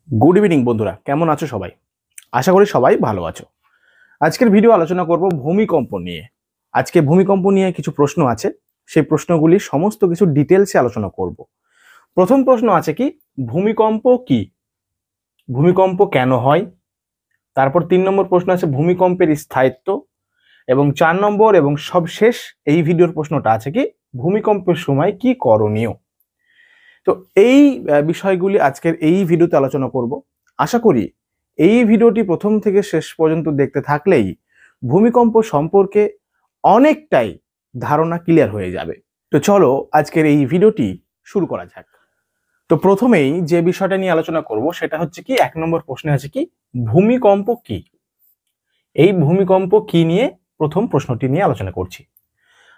Good evening বন্ধুরা, কেমন আছো সবাই? আশা করি সবাই ভালো আছো। আজকের ভিডিও আলোচনা করব ভূমিকম্প নিয়ে। আজকে ভূমিকম্প নিয়ে কিছু প্রশ্ন আছে, সেই প্রশ্নগুলি সমস্ত কিছু ডিটেলসে আলোচনা করব। প্রথম প্রশ্ন আছে কি, ভূমিকম্প কি? ভূমিকম্প কেন হয়? তারপর 3 নম্বর প্রশ্ন আছে ভূমিকম্পের স্থায়িত্ব, এবং 4 নম্বর এবং সবশেষ এই ভিডিওর প্রশ্নটা আছে কি, ভূমিকম্পের সময় কি করণীয়? তো এই বিষয়গুলি আজকের এই ভিডিওতে আলোচনা করব। আশা করি এই ভিডিওটি প্রথম থেকে শেষ পর্যন্ত দেখতে থাকলেই ভূমিকম্প সম্পর্কে অনেকটাই ধারণা ক্লিয়ার হয়ে যাবে। তো চলো আজকের এই ভিডিওটি শুরু করা যাক। তো প্রথমেই যে বিষয়টা নিয়ে আলোচনা করব সেটা হচ্ছে কি, 1 নম্বর প্রশ্নে আছে কি, ভূমিকম্প কি? এই ভূমিকম্প কি নিয়ে প্রথম প্রশ্নটি নিয়ে আলোচনা করছি।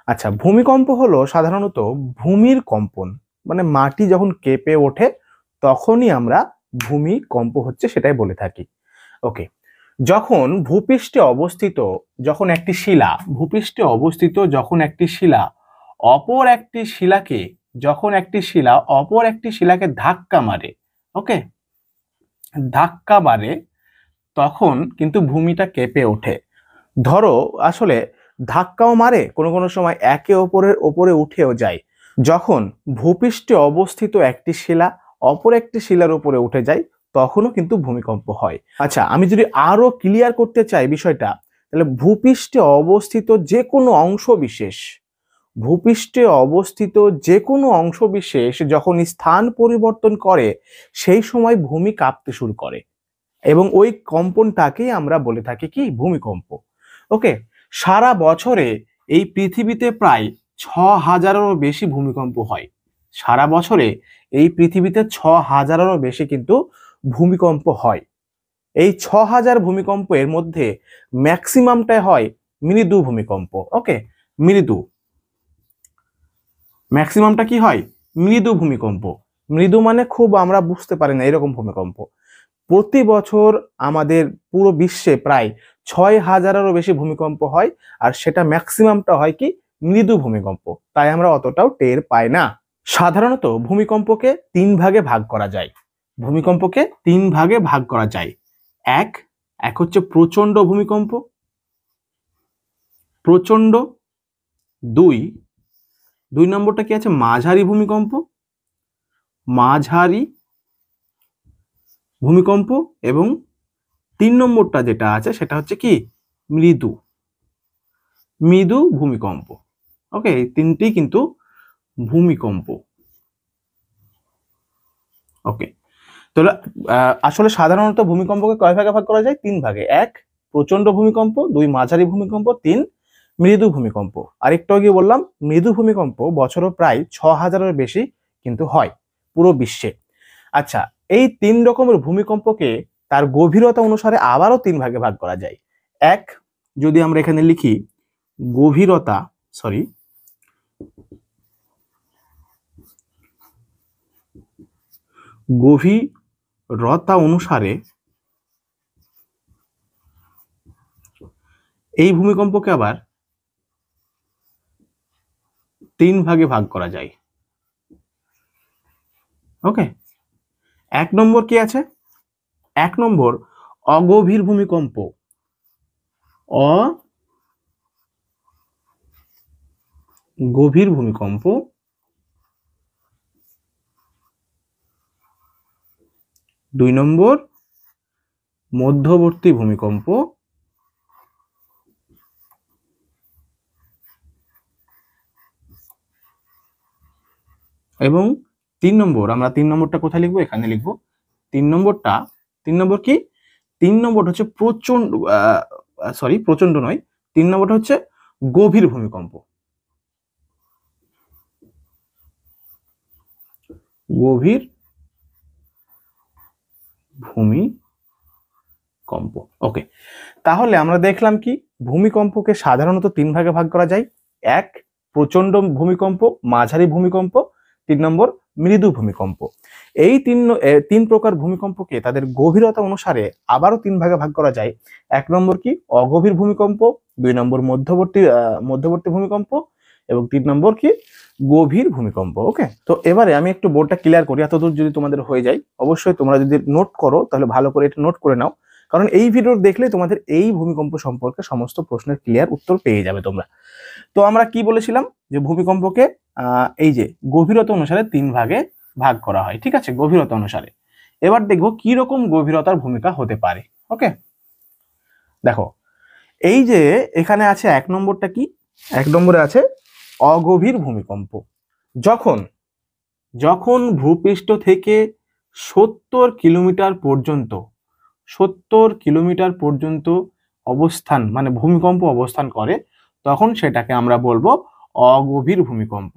আচ্ছা, ভূমিকম্প হলো সাধারণত ভূমির কম্পন, মানে মাটি যখন কেঁপে ওঠে তখনই আমরা ভূমিকম্প হচ্ছে সেটাই বলে থাকি। ওকে, যখন ভূপৃষ্ঠে অবস্থিত যখন একটি শিলা অপর একটি শিলাকে ধাক্কা মারে, ওকে, ধাক্কা মারে, তখন কিন্তু ভূমিটা কেঁপে ওঠে। ধরো আসলে ধাক্কাও মারে, কোনো কোনো সময় একে অপরের ওপরে উঠেও যায়। যখন ভূপৃষ্ঠে অবস্থিত একটি শিলা অপর একটি শিলার উপরে উঠে যায় তখনও কিন্তু ভূমিকম্প হয়। আচ্ছা, আমি যদি আরো ক্লিয়ার করতে চাই বিষয়টা, তাহলে ভূপৃষ্ঠে অবস্থিত যে কোনো অংশ বিশেষ যখন স্থান পরিবর্তন করে সেই সময় ভূমি কাঁপতে শুরু করে, এবং ওই কম্পনটাকেই আমরা বলে থাকি কি, ভূমিকম্প। ওকে, সারা বছরে এই পৃথিবীতে প্রায় 6,000-এরও বেশি ভূমিকম্প হয়। সারা বছরে এই পৃথিবীতে 6,000-এরও বেশি কিন্তু ভূমিকম্প হয়। এই 6,000 ভূমিকম্পের মধ্যে ম্যাক্সিমামটাই হয় মৃদু ভূমিকম্প। ওকে, ম্যাক্সিমামটা কি হয়? মৃদু ভূমিকম্প। মৃদু মানে খুব আমরা বুঝতে পারি না এরকম ভূমিকম্প। প্রতি বছর আমাদের পুরো বিশ্বে প্রায় 6,000-এরও বেশি ভূমিকম্প হয়, আর সেটা ম্যাক্সিমামটা হয় কি, মৃদু ভূমিকম্প। তাই আমরা অতটাও টের পাই না। সাধারণত ভূমিকম্পকে 3 ভাগে ভাগ করা যায়। এক হচ্ছে প্রচণ্ড ভূমিকম্প, দুই নম্বরটা কি আছে, মাঝারি ভূমিকম্প, এবং 3 নম্বরটা যেটা আছে সেটা হচ্ছে কি, মৃদু ভূমিকম্প। ওকে, এই তিনটি কিন্তু ভূমিকম্প। ওকে, তো আসলে সাধারণত ভূমিকম্পকে কয় ভাগে ভাগ করা যায়? 3 ভাগে। 1 প্রচণ্ড ভূমিকম্প, 2 মাঝারি ভূমিকম্প, 3 মৃদু ভূমিকম্প। আর একটু আগে বললাম মৃদু ভূমিকম্প বছরে প্রায় 6,000-এর বেশি কিন্তু হয় পুরো বিশ্বে। আচ্ছা, এই 3 রকমের ভূমিকম্পকে তার গভীরতা অনুসারে আবারও 3 ভাগে ভাগ করা যায়। এক, যদি আমরা এখানে লিখি গভীরতা অনুসারে এই ভূমিকম্পকে আবার 3 ভাগে ভাগ করা যায়। ওকে, 1 নম্বর কি আছে? 1 নম্বর অগভীর ভূমিকম্প। অগভীর ভূমিকম্প। 2 নম্বর মধ্যবর্তী ভূমিকম্প। এবং 3 নম্বর, আমরা 3 নম্বরটা কোথায় লিখবো? এখানে লিখবো। 3 নম্বর কি? 3 নম্বরটা হচ্ছে প্রচণ্ড নয়, 3 নম্বরটা হচ্ছে গভীর ভূমিকম্প। গভীর ভূমিকম্প। ওকে, তাহলে আমরা দেখলাম কি, ভূমিকম্পকে সাধারণত 3 ভাগে ভাগ করা যায়। 1 প্রচণ্ড ভূমিকম্প, মাঝারি ভূমিকম্প, 3 নম্বর মৃদু ভূমিকম্প। এই 3 প্রকার ভূমিকম্পকে তাদের গভীরতা অনুসারে আবারও 3 ভাগে ভাগ করা যায়। 1 নম্বর কি, অগভীর ভূমিকম্প, 2 নম্বর মধ্যবর্তী ভূমিকম্প, এবং 3 নম্বর কি, গভীর ভূমিকম্প। ওকে, তো এবারে আমি একটু বোর্ডটা ক্লিয়ার করি, এতদূর যদি তোমাদের হয়ে যায়। অবশ্যই তোমরা যদি নোট করো তাহলে ভালো করে এটা নোট করে নাও, কারণ এই ভিডিও দেখলে তোমাদের এই ভূমিকম্প সম্পর্কে সমস্ত প্রশ্নের ক্লিয়ার উত্তর পেয়ে যাবে তোমরা। তো আমরা কি বলেছিলাম যে ভূমিকম্পকে এই যে গভীরতা অনুসারে 3 ভাগে ভাগ করা হয়, ঠিক আছে, গভীরতা অনুসারে। এবার দেখবো কি রকম গভীরতার ভূমিকা হতে পারে। ওকে, দেখো এই যে এখানে আছে 1 নম্বরটা কি, 1 নম্বরে আছে অগভীর ভূমিকম্প। যখন যখন ভূপৃষ্ঠ থেকে 70 কিলোমিটার পর্যন্ত 70 কিলোমিটার পর্যন্ত অবস্থান মানে ভূমিকম্প অবস্থান করে, তখন সেটাকে আমরা বলবো অগভীর ভূমিকম্প।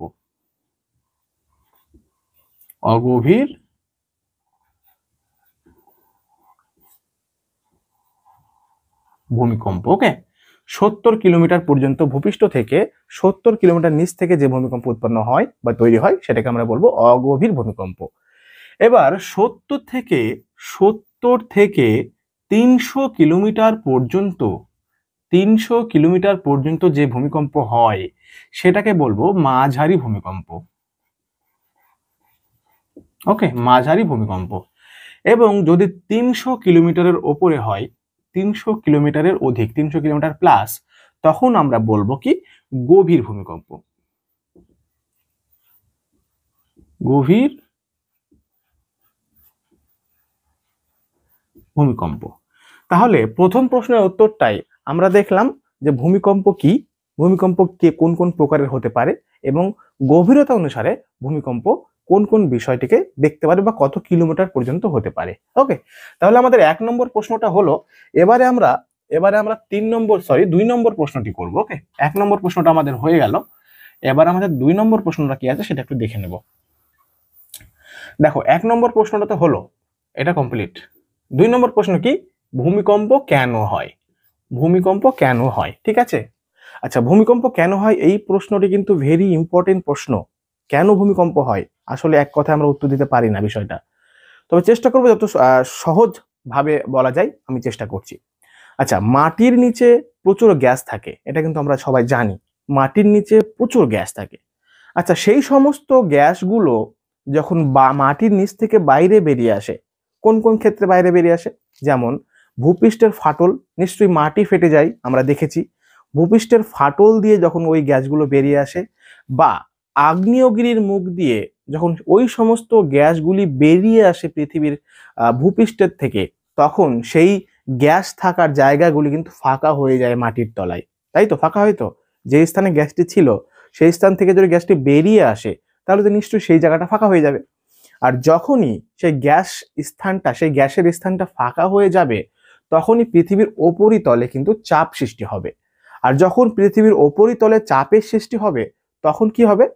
অগভীর ভূমিকম্প। ওকে, 70 কিলোমিটার পর্যন্ত ভূপৃষ্ঠ থেকে 70 কিলোমিটার নিচ থেকে যে ভূমিকম্প উৎপন্ন হয় বা তৈরি হয় সেটাকে আমরা বলবো অগভীর ভূমিকম্প। এবার 70 থেকে 300 কিলোমিটার পর্যন্ত 300 কিলোমিটার পর্যন্ত যে ভূমিকম্প হয় সেটাকে বলবো মাঝারি ভূমিকম্প। ওকে, মাঝারি ভূমিকম্প। এবং যদি 300 কিলোমিটারের ওপরে হয়, 300 কিলোমিটারের অধিক, 300 কিলোমিটার প্লাস, তখন আমরা বলবো কি গভীর ভূমিকম্প। গভীর ভূমিকম্প। তাহলে প্রথম প্রশ্নের উত্তরটাই আমরা দেখলাম যে ভূমিকম্প কি, ভূমিকম্প কে কোন কোন প্রকারের হতে পারে, এবং গভীরতা অনুসারে ভূমিকম্প কোন কোন বিষয়টিকে দেখতে পারে বা কত কিলোমিটার পর্যন্ত হতে পারে। ওকে, তাহলে আমাদের 1 নম্বর প্রশ্নটা হলো। এবারে আমরা 2 নম্বর প্রশ্নটি করব। ওকে, 1 নম্বর প্রশ্নটা আমাদের হয়ে গেল, এবার আমাদের 2 নম্বর প্রশ্নটা কি আছে সেটা একটু দেখে নেব। দেখো 1 নম্বর প্রশ্নটা তো হলো, এটা কমপ্লিট। 2 নম্বর প্রশ্ন কি, ভূমিকম্প কেন হয়, ভূমিকম্প কেন হয়, ঠিক আছে। আচ্ছা, ভূমিকম্প কেন হয় এই প্রশ্নটি কিন্তু ভেরি ইম্পর্টেন্ট প্রশ্ন। কেন ভূমিকম্প হয় আসলে এক কথায় আমরা উত্তর দিতে পারি না বিষয়টা, তবে চেষ্টা করবো যত সহজ ভাবে বলা যায়, আমি চেষ্টা করছি। আচ্ছা, মাটির নিচে প্রচুর গ্যাস থাকে, এটা কিন্তু আমরা সবাই জানি, মাটির নিচে প্রচুর গ্যাস থাকে। আচ্ছা, সেই সমস্ত গ্যাসগুলো যখন মাটির নিচ থেকে বাইরে বেরিয়ে আসে, কোন কোন ক্ষেত্রে বাইরে বেরিয়ে আসে, যেমন ভূপৃষ্ঠের ফাটল, নিশ্চয়ই মাটি ফেটে যায় আমরা দেখেছি, ভূপৃষ্ঠের ফাটল দিয়ে যখন ওই গ্যাসগুলো বেরিয়ে আসে, বা আগ্নেয়গিরির মুখ দিয়ে যখন ওই সমস্ত গ্যাসগুলি বেরিয়ে আসে পৃথিবীর ভূপৃষ্ঠের থেকে, তখন সেই গ্যাস থাকার জায়গাগুলি কিন্তু ফাঁকা হয়ে যায় মাটির তলায়, তাই তো, ফাঁকা হয় তো। যে স্থানে গ্যাসটি ছিল সেই স্থান থেকে যদি গ্যাসটি বেরিয়ে আসে তাহলে তো নিশ্চয়ই সেই জায়গাটা ফাঁকা হয়ে যাবে। আর যখনই সেই গ্যাসের স্থানটা ফাঁকা হয়ে যাবে, তখনই পৃথিবীর উপরিতলে কিন্তু চাপ সৃষ্টি হবে। আর যখন পৃথিবীর উপরিতলে চাপের সৃষ্টি হবে, তখন কি হবে,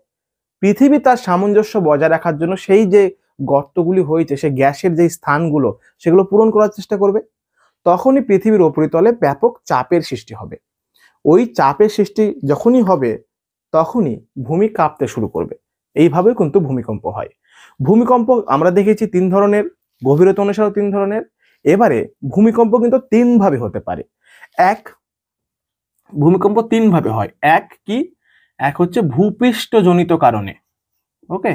পৃথিবী তার সামঞ্জস্য বজায় রাখার জন্য সেই যে গর্তগুলি হয়েছে, সেই গ্যাসের যে স্থানগুলো সেগুলো পূরণ করার চেষ্টা করবে। তখনই পৃথিবীর উপরিতলে ব্যাপক চাপের সৃষ্টি হবে। ওই চাপের সৃষ্টি যখনই হবে, তখনই ভূমি কাঁপতে শুরু করবে। এইভাবে কিন্তু ভূমিকম্প হয়। ভূমিকম্প আমরা দেখেছি 3 ধরনের, গভীরতা অনুসারে 3 ধরনের। এবারে ভূমিকম্প কিন্তু 3 ভাবে হতে পারে। ভূমিকম্প 3 ভাবে হয়। এক হচ্ছে ভূপৃষ্ঠজনিত কারণে। ওকে,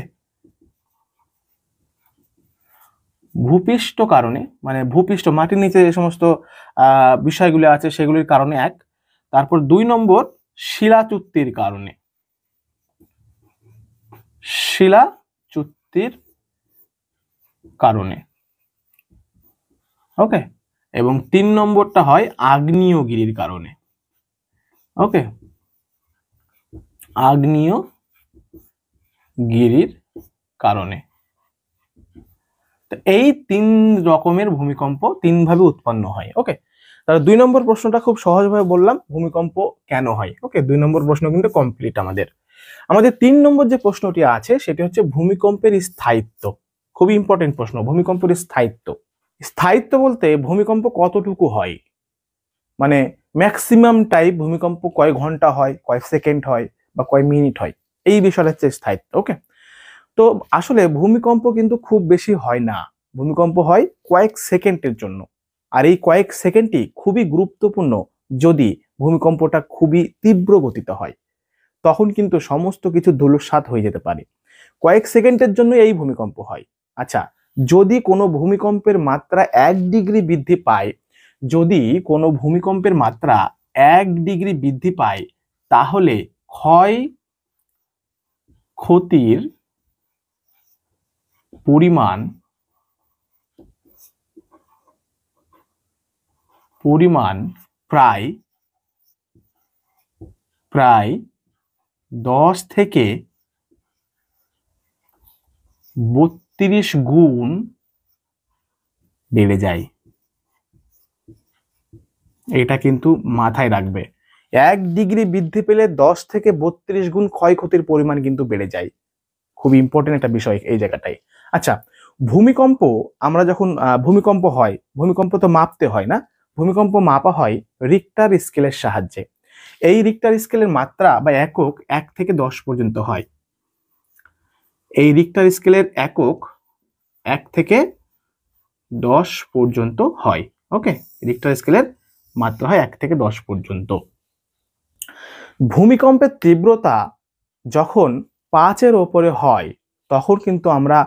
ভূপৃষ্ঠ কারণে মানে ভূপৃষ্ঠ মাটির নিচে যে সমস্ত বিষয়গুলো আছে সেগুলির কারণে এক। তারপর 2 নম্বর শিলাচ্যুতির কারণে, শিলাচ্যুতির কারণে। ওকে, এবং 3 নম্বরটা হয় আগ্নেয়গিরির কারণে। ওকে, আগ্নেয়গিরির কারণে। এই 3 রকমের ভূমিকম্প 3 ভাবে উৎপন্ন হয়। ওকে, তাহলে 2 নম্বর প্রশ্নটা খুব সহজভাবে বললাম, ভূমিকম্প কেন হয়। ওকে, 2 নম্বর প্রশ্ন কিন্তু কমপ্লিট। আমাদের 3 নম্বর যে প্রশ্নটি আছে সেটি হচ্ছে ভূমিকম্পের স্থায়িত্ব। খুবই ইম্পর্টেন্ট প্রশ্ন, ভূমিকম্পের স্থায়িত্ব। স্থায়িত্ব বলতে ভূমিকম্প কতটুকু হয়, মানে ম্যাক্সিমাম টাইপ ভূমিকম্প কয় ঘন্টা হয়, কয় সেকেন্ড হয় বা কয় মিনিট হয়, এই বিষয়টা হচ্ছে স্থায়িত্ব। ওকে, তো আসলে ভূমিকম্প কিন্তু খুব বেশি হয় না, ভূমিকম্প হয় কয়েক সেকেন্ডের জন্য। আর এই কয়েক সেকেন্ডই খুবই গুরুত্বপূর্ণ যদি ভূমিকম্পটা খুবই তীব্র গতিতে হয়। তখন কিন্তু সমস্ত কিছু ধূলিসাৎ হয়ে যেতে পারে। কয়েক সেকেন্ডের জন্য এই ভূমিকম্প হয়। আচ্ছা, যদি কোনো ভূমিকম্পের মাত্রা 1 ডিগ্রি বৃদ্ধি পায়, যদি কোনো ভূমিকম্পের মাত্রা 1 ডিগ্রি বৃদ্ধি পায়, তাহলে ক্ষয় ক্ষতির পরিমাণ প্রায় 10 থেকে 32 গুণ বেড়ে যায়। এটা কিন্তু মাথায় রাখবে। 1 ডিগ্রি বৃদ্ধি পেলে 10 থেকে 32 গুণ ক্ষয়ক্ষতির পরিমাণ কিন্তু বেড়ে যায়। খুব ইম্পর্টেন্ট একটা বিষয় এই জায়গাটায়। আচ্ছা, ভূমিকম্প আমরা যখন ভূমিকম্প হয়, ভূমিকম্প তো মাপতে হয় না, ভূমিকম্প মাপা হয় রিক্টার স্কেলের সাহায্যে। এই রিক্টার স্কেলের মাত্রা বা একক 1 থেকে 10 পর্যন্ত হয়। এই রিক্টার স্কেলের একক 1 থেকে 10 পর্যন্ত হয়। ওকে, রিক্টার স্কেলের মাত্রা হয় 1 থেকে 10 পর্যন্ত। ভূমিকম্পের তীব্রতা যখন 5-এর ওপরে হয়, তখন কিন্তু আমরা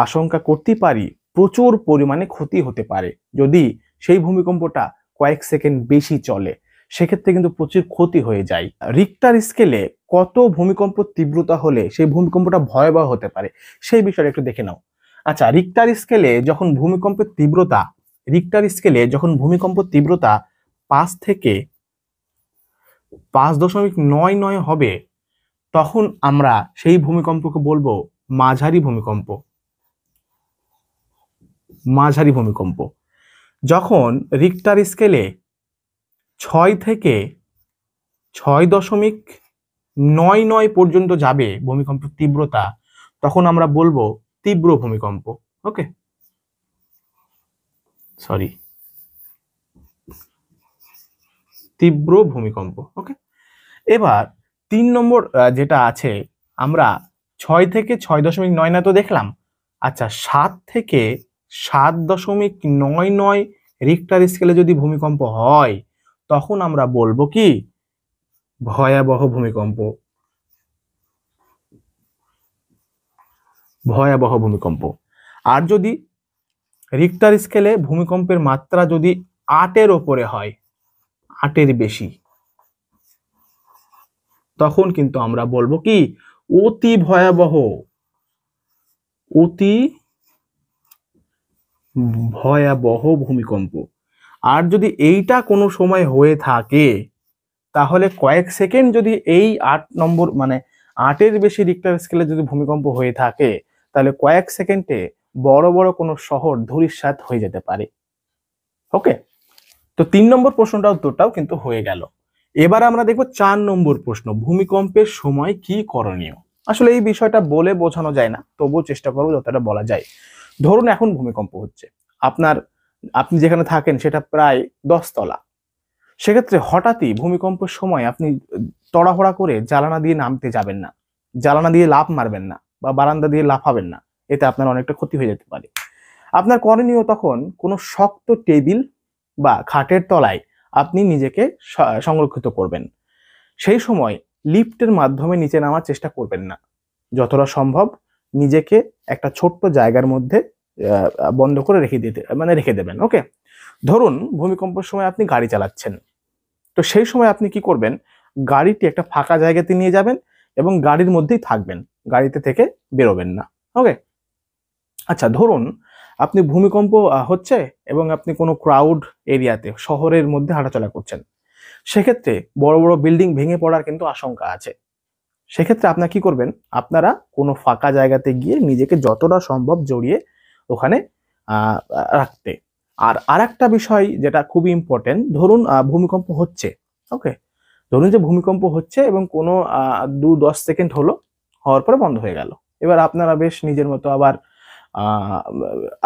আশঙ্কা করতে পারি প্রচুর পরিমাণে ক্ষতি হতে পারে। যদি সেই ভূমিকম্পটা কয়েক সেকেন্ড বেশি চলে, সেক্ষেত্রে কিন্তু প্রচুর ক্ষতি হয়ে যায়। রিক্টার স্কেলে কত ভূমিকম্প তীব্রতা হলে সেই ভূমিকম্পটা ভয়াবহ হতে পারে, সেই বিষয়টা একটু দেখে নাও। আচ্ছা, রিক্টার স্কেলে যখন ভূমিকম্প তীব্রতা 5 থেকে 5.99 হবে, তখন আমরা সেই ভূমিকম্পকে বলবো মাঝারি ভূমিকম্প। যখন রিক্টার স্কেলে 6 থেকে 6.99 পর্যন্ত যাবে ভূমিকম্প তীব্রতা, তখন আমরা বলবো তীব্র ভূমিকম্প। ওকে, তীব্র ভূমিকম্প। ওকে, এবার 3 নম্বর যেটা আছে, আমরা 6 থেকে 6.99 তো দেখলাম। আচ্ছা, 7 থেকে 7.99 রিক্টার স্কেলে যদি ভূমিকম্প হয়, তখন আমরা বলবো কি ভয়াবহ ভূমিকম্প। আর যদি রিক্টার স্কেলে ভূমিকম্পের মাত্রা যদি 8-এর ওপরে হয়, 8-এর বেশি, তখন কিন্তু আমরা বলবো কি অতি ভয়াবহ ভূমিকম্প। আর যদি এইটা কোনো সময় হয়ে থাকে, তাহলে কয়েক সেকেন্ড যদি এই 8 নম্বর মানে 8-এর বেশি রিক্টার স্কেলে যদি ভূমিকম্প হয়ে থাকে, তাহলে কয়েক সেকেন্ডে বড় বড় কোনো শহর ধূলিসাৎ হয়ে যেতে পারে। ওকে, তো 3 নম্বর প্রশ্নটার উত্তরটাও কিন্তু হয়ে গেল। এবার আমরা দেখব 4 নম্বর প্রশ্ন, ভূমিকম্পের সময় কি করণীয়। আসলে এই বিষয়টা বলে বোঝানো যায় না, তবুও চেষ্টা করবো যতটা বলা যায়। ধরুন এখন ভূমিকম্প হচ্ছে, আপনি যেখানে থাকেন সেটা প্রায় 10 তলা। সেক্ষেত্রে হঠাৎই ভূমিকম্পের সময় আপনি তড়াহড়া করে জানালা দিয়ে নামতে যাবেন না, জানালা দিয়ে লাফ মারবেন না, বা বারান্দা দিয়ে লাফাবেন না, এতে আপনার অনেকটা ক্ষতি হয়ে যেতে পারে। আপনার করণীয় তখন কোনো শক্ত টেবিল বা খাটের তলায় আপনি নিজেকে সংরক্ষিত করবেন। সেই সময় লিফটের মাধ্যমে নিচে নামার চেষ্টা করবেন না। যতটা সম্ভব নিজেকে একটা ছোট্ট জায়গার মধ্যে বন্ধ করে রেখে দেবেন। ওকে, ধরুন ভূমিকম্পের সময় আপনি গাড়ি চালাচ্ছেন, তো সেই সময় আপনি কি করবেন, গাড়িটি একটা ফাঁকা জায়গাতে নিয়ে যাবেন এবং গাড়ির মধ্যেই থাকবেন, গাড়িতে থেকে বেরোবেন না। ওকে, আচ্ছা, ধরুন আপনি ভূমিকম্প হচ্ছে এবং আপনি কোনো ক্রাউড এরিয়াতে শহরের মধ্যে হাঁটাচলা করছেন, সেক্ষেত্রে বড় বড় বিল্ডিং ভেঙে পড়ার কিন্তু আশঙ্কা আছে। সেক্ষেত্রে আপনারা কি করবেন, আপনারা কোনো ফাঁকা জায়গাতে গিয়ে নিজেকে যতটা সম্ভব জড়িয়ে ওখানে রাখতে। আর আরেকটা বিষয় যেটা খুবই ইম্পর্টেন্ট, ধরুন ভূমিকম্প হচ্ছে, ওকে, ধরুন যে ভূমিকম্প হচ্ছে এবং কোনো 2-10 সেকেন্ড হওয়ার পরে বন্ধ হয়ে গেল। এবার আপনারা বেশ নিজের মতো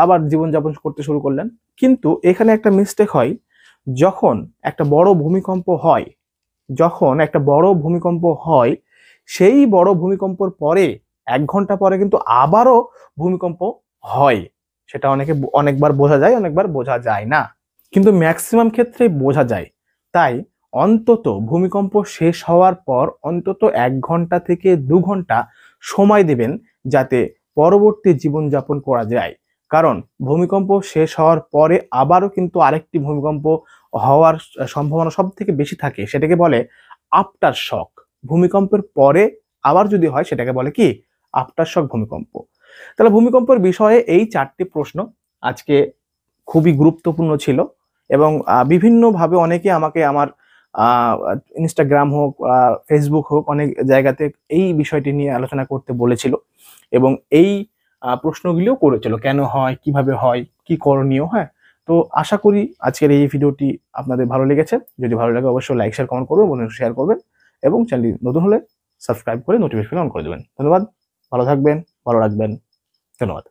আবার জীবনযাপন করতে শুরু করলেন। কিন্তু এখানে একটা মিস্টেক হয়, যখন একটা বড় ভূমিকম্প হয়, সেই বড় ভূমিকম্পর পরে 1 ঘন্টা পরে কিন্তু আবারও ভূমিকম্প হয়। সেটা অনেকবার বোঝা যায়, অনেকবার বোঝা যায় না, কিন্তু ম্যাক্সিমাম ক্ষেত্রে বোঝা যায়। তাই অন্তত ভূমিকম্প শেষ হওয়ার পর অন্তত 1 ঘন্টা থেকে 2 ঘন্টা সময় দেবেন, যাতে পরবর্তী জীবনযাপন করা যায়। কারণ ভূমিকম্প শেষ হওয়ার পরে আবারও কিন্তু আরেকটি ভূমিকম্প হওয়ার সম্ভাবনা সব থেকে বেশি থাকে, সেটাকে বলে আফটার শক। ভূমিকম্পের পরে আবার যদি হয় সেটাকে বলে কি আফটার শক ভূমিকম্প। তাহলে ভূমিকম্পের বিষয়ে এই 4টি প্রশ্ন আজকে খুবই গুরুত্বপূর্ণ ছিল, এবং বিভিন্নভাবে অনেকে আমাকে আমার ইনস্টাগ্রাম হোক, ফেসবুক হোক, অনেক জায়গাতে এই বিষয়টি নিয়ে আলোচনা করতে বলেছিল, এবং এই প্রশ্নগুলিও করেছিল, কেন হয়, কিভাবে হয়, কি করণীয়। হ্যাঁ, তো আশা করি আজকের এই ভিডিওটি আপনাদের ভালো লেগেছে। যদি ভালো লাগে অবশ্যই লাইক, শেয়ার, কমেন্ট করবেন, বন্ধুদের শেয়ার করবেন, এবং চ্যানেলটি নতুন হলে সাবস্ক্রাইব করে নোটিফিকেশন অন করে দেবেন। ধন্যবাদ, ভালো থাকবেন, ভালো রাখবেন, ধন্যবাদ।